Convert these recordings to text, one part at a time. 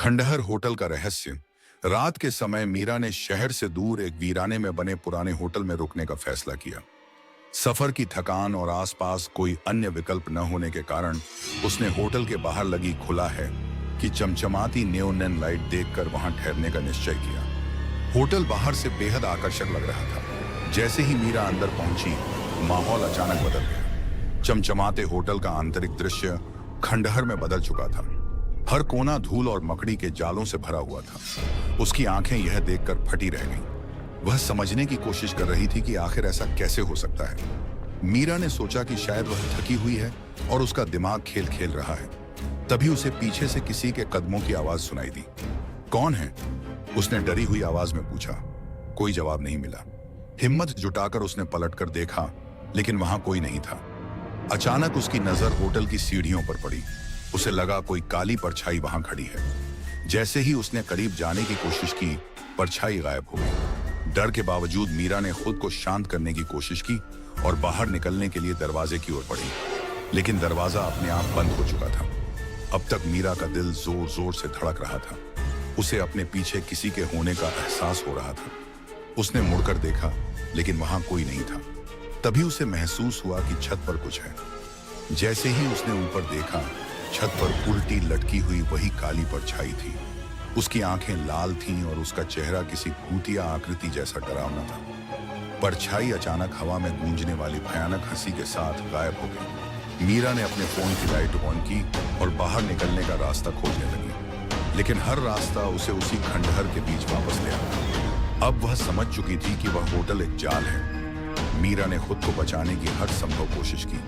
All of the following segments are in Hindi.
खंडहर होटल का रहस्य। रात के समय मीरा ने शहर से दूर एक वीराने में बने पुराने होटल में रुकने का फैसला किया। सफर की थकान और आसपास कोई अन्य विकल्प न होने के कारण उसने होटल के बाहर लगी खुला है कि चमचमाती नियोनेन लाइट देखकर वहां ठहरने का निश्चय किया। होटल बाहर से बेहद आकर्षक लग रहा था। जैसे ही मीरा अंदर पहुंची, माहौल अचानक बदल गया। चमचमाते होटल का आंतरिक दृश्य खंडहर में बदल चुका था। हर कोना धूल और मकड़ी के जालों से भरा हुआ था। उसकी आंखें यह देखकर फटी रह गईं। वह समझने की कोशिश कर रही थी कि आखिर ऐसा कैसे हो सकता है। मीरा ने सोचा कि शायद वह थकी हुई है और उसका दिमाग खेल खेल रहा है। तभी उसे पीछे से किसी के कदमों की आवाज सुनाई दी। कौन है? उसने डरी हुई आवाज में पूछा। कोई जवाब नहीं मिला। हिम्मत जुटाकर उसने पलटकर देखा, लेकिन वहां कोई नहीं था। अचानक उसकी नजर होटल की सीढ़ियों पर पड़ी। उसे लगा कोई काली परछाई वहां खड़ी है। जैसे ही उसने करीब जाने की कोशिश की, परछाई गायब हो गई। डर के बावजूद मीरा ने खुद को शांत करने की कोशिश की और बाहर निकलने के लिए दरवाजे की ओर बढ़ी, लेकिन दरवाजा अपने आप बंद हो चुका था। अब तक मीरा का दिल जोर जोर से धड़क रहा था। उसे अपने पीछे किसी के होने का एहसास हो रहा था। उसने मुड़कर देखा, लेकिन वहां कोई नहीं था। तभी उसे महसूस हुआ कि छत पर कुछ है। जैसे ही उसने ऊपर देखा, छत पर उल्टी लटकी हुई वही काली परछाई थी। उसकी आंखें लाल थीं और उसका चेहरा किसी भूतिया आकृति जैसा डरावना था। परछाई अचानक हवा में गूंजने वाली भयानक हंसी के साथ गायब हो गई। मीरा ने अपने फोन की लाइट ऑन की और बाहर निकलने का रास्ता खोजने लगी, लेकिन हर रास्ता उसे उसी खंडहर के बीच वापस ले आया। अब वह समझ चुकी थी कि वह होटल एक जाल है। मीरा ने खुद को बचाने की हर संभव कोशिश की।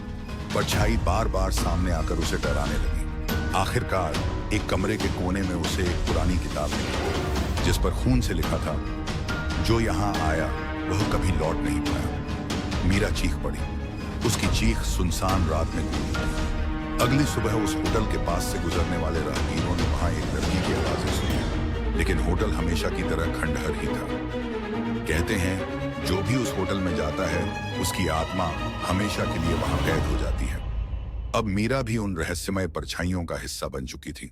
परछाई बार बार सामने आकर उसे डराने लगी। आखिरकार एक कमरे के कोने में उसे एक पुरानी किताब मिली, जिस पर खून से लिखा था, जो यहाँ आया वह कभी लौट नहीं पाया। मीरा चीख पड़ी। उसकी चीख सुनसान रात में गूंजी थी। अगली सुबह उस होटल के पास से गुजरने वाले राहगीरों ने वहां एक लड़की की आवाजें सुनी, लेकिन होटल हमेशा की तरह खंडहर ही था। कहते हैं, जो भी उस होटल में जाता है, उसकी आत्मा हमेशा के लिए वहां कैद हो जाती है। अब मीरा भी उन रहस्यमय परछाइयों का हिस्सा बन चुकी थी।